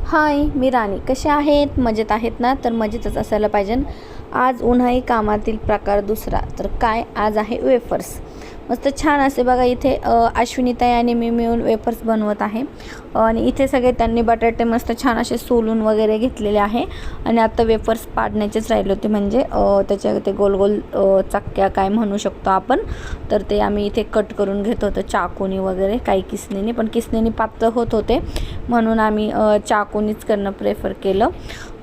हाय, मी राणी. कसे आहेत? मजेत आहेत ना? तर मजेतच असायला पाहिजे. आज उन्हाळी कामातील प्रकार दुसरा. तर काय, आज आहे वेफर्स. मस्त छान असे बघा इथे अश्विनीताई आणि मी मिळून वेफर्स बनवत आहे. आणि इथे सगळे त्यांनी बटाटे मस्त छान असे सोलून वगैरे घेतलेले आहे. आणि आता वेफर्स पाडण्याचेच राहिले होते, म्हणजे त्याच्या ते गोल गोल चक्क्या काय म्हणू शकतो आपण. तर ते आम्ही इथे कट करून घेत होतो चाकूनी वगैरे, काही किसणीने, पण किसणीने पातळ होत होते म्हणून आम्ही चाकूनीच करणं प्रेफर केलं.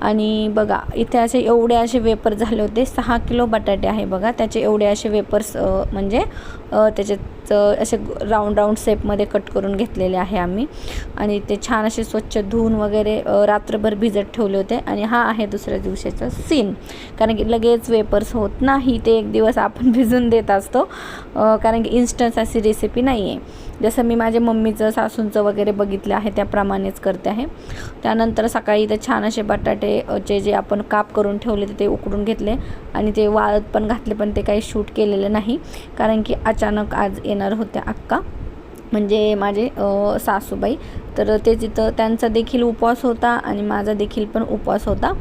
आणि बघा इथे एवढे असे वेपर झाले होते. 6 किलो बटाटे आहे बघा, त्याचे एवढे असे वेपर्स म्हणजे त्याच्यात असे राऊंड शेपमध्ये कट करून घेतलेले आहे आम्ही. आणि ते छान असे स्वच्छ धुवून वगैरे रात्रभर भिजत ठेवले होते. आणि हा आहे दुसऱ्या दिवसाचा सीन, कारण की लगेच वेपर्स होत नाही, ते एक दिवस आपण भिजून देत असतो, कारण की इन्स्टंट अशी रेसिपी नाही आहे. जसं मी माझ्या मम्मीचं सासूंचं वगैरे बघितलं आहे त्याप्रमाणेच करते आहे. त्यानंतर सकाळी ते छान असे बटाटे जे आपण काप करून ठेवले ते उकडून घेतले आणि ते वाळत पण घातले, पण ते काही शूट केलेलं नाही, कारण की अचानक आज येणार होत्या अक्का, म्हणजे माझे सासूबाई. तर ते तिथं त्यांचा देखील उपवास होता आणि माझा देखील पण उपवास होता.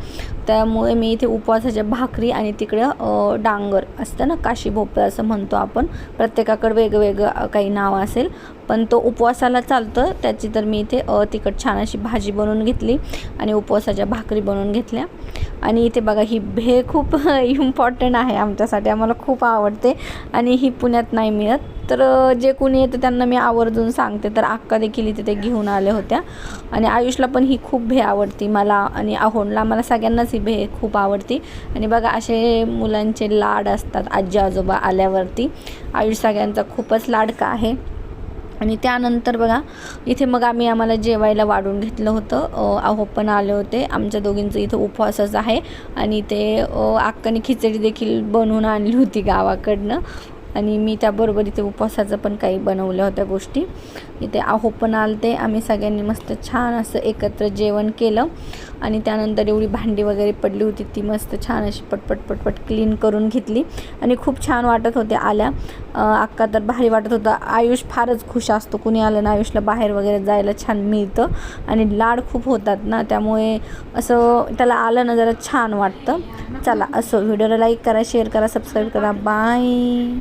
त्यामुळे मी इथे उपवासाच्या भाकरी आणि तिकडं डांगर असतं ना, काशी भोपळा असं म्हणतो आपण, प्रत्येकाकडे वेगवेगळं काही नाव असेल, पण तो उपवासाला चालतं त्याची. तर मी इथे तिखट छान अशी भाजी बनवून घेतली आणि उपवासाच्या भाकरी बनवून घेतल्या. आणि इथे बघा ही भेळ खूप इम्पॉर्टंट आहे आमच्यासाठी, आम्हाला खूप आवडते आणि ही पुण्यात नाही मिळत. तर जे कोणी येतं त्यांना मी आवर्जून सांगते. तर अक्का देखील इथे ते घेऊन आल्या होत्या. आणि आयुषला पण ही खूप भेळ आवडती, मला आणि आहोनला, मला सगळ्यांनाच ही भेळ खूप आवडती. आणि बघा असे मुलांचे लाड असतात आजी आजोबा आल्यावरती. आयुष सगळ्यांचा खूपच लाडका आहे. आणि त्यानंतर बघा इथे मग आम्हाला जेवायला वाढून घेतलं होतं. आहो पण आले होते, आमच्या दोघींचं इथं उपवासच आहे. आणि ते अक्काने खिचडी देखील बनवून आणली होती गावाकडनं, आणि मी त्याबरोबर इथे उपवासाचं पण काही बनवल्या होत्या गोष्टी. इथे आहो पण आलते, आम्ही सगळ्यांनी मस्त छान असं एकत्र जेवण केलं. आणि त्यानंतर एवढी भांडी वगैरे पडली होती ती मस्त छान अशी पटपट क्लीन करून घेतली. आणि खूप छान वाटत होते आल्या. अक्का तर भारी वाटत होता. आयुष फारच खुश असतो, कुणी आलं ना आयुषला बाहेर वगैरे जायला छान मिळतं. आणि लाड खूप होतात ना, त्यामुळे असं त्याला आलं ना जरा छान वाटतं. चला, असं व्हिडिओला लाईक करा, शेअर करा, सबस्क्राईब करा. बाय.